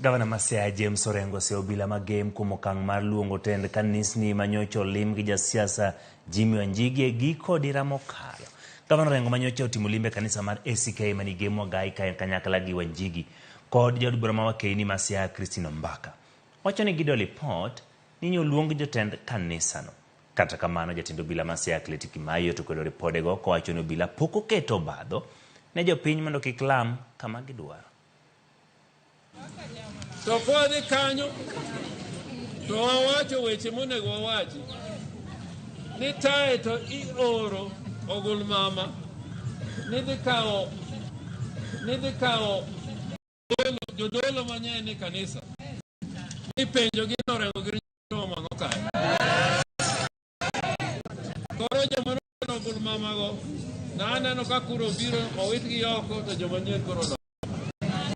Gavana ma Siaya James Orengo se Obila magem kuom okang' mar luongo tend kanisni manyocha olim gi jasiasa wanjigi e giko dira mokalo. Gavana Orengo manyocha otimo limbe kanisa mar ACK manigemo gai kanyakla gi wanjigi kod jaod bura ma Wakeini ma Siaya Christine Mbaka. Wacho ni gido lipot ni oluong jotend kanisano. Kata kamano jatend Obila ma Siaya Kimayo to kwedo ripodego kowacho ni Obila pok oketo obadho ne jopiny mondo kik lam kama gidwaro. To kodhi kanyo to wawacho weche monego wawachi ni tae to ioro ogul mama nidhi kao jodolo manyien e kanisa ipenjo gi Orengo gi mango kae koro joma ogul mama go na aneno ka kuro biro owit gi oko to joma nyien koro no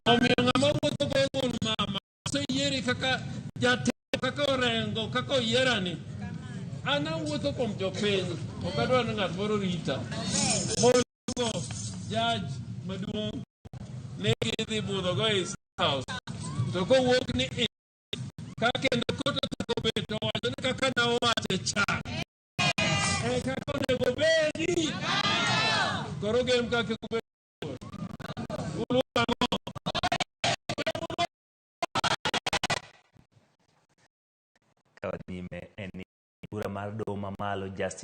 omiyo ng'ama wuotho go ogul mama so yieri kaka jatelo kaka Orengo kaka oyierani ana wuotho kuom jopiny ok adwar ni ng'at moro rita mogo judge maduong' ne gidhi budho go e house to kowuok ni ka kendo koto tako bet to wacho ni kaka na owacho chak kaka onego bedi koro gem kaka Nyime en bura mar doho mamalo Justice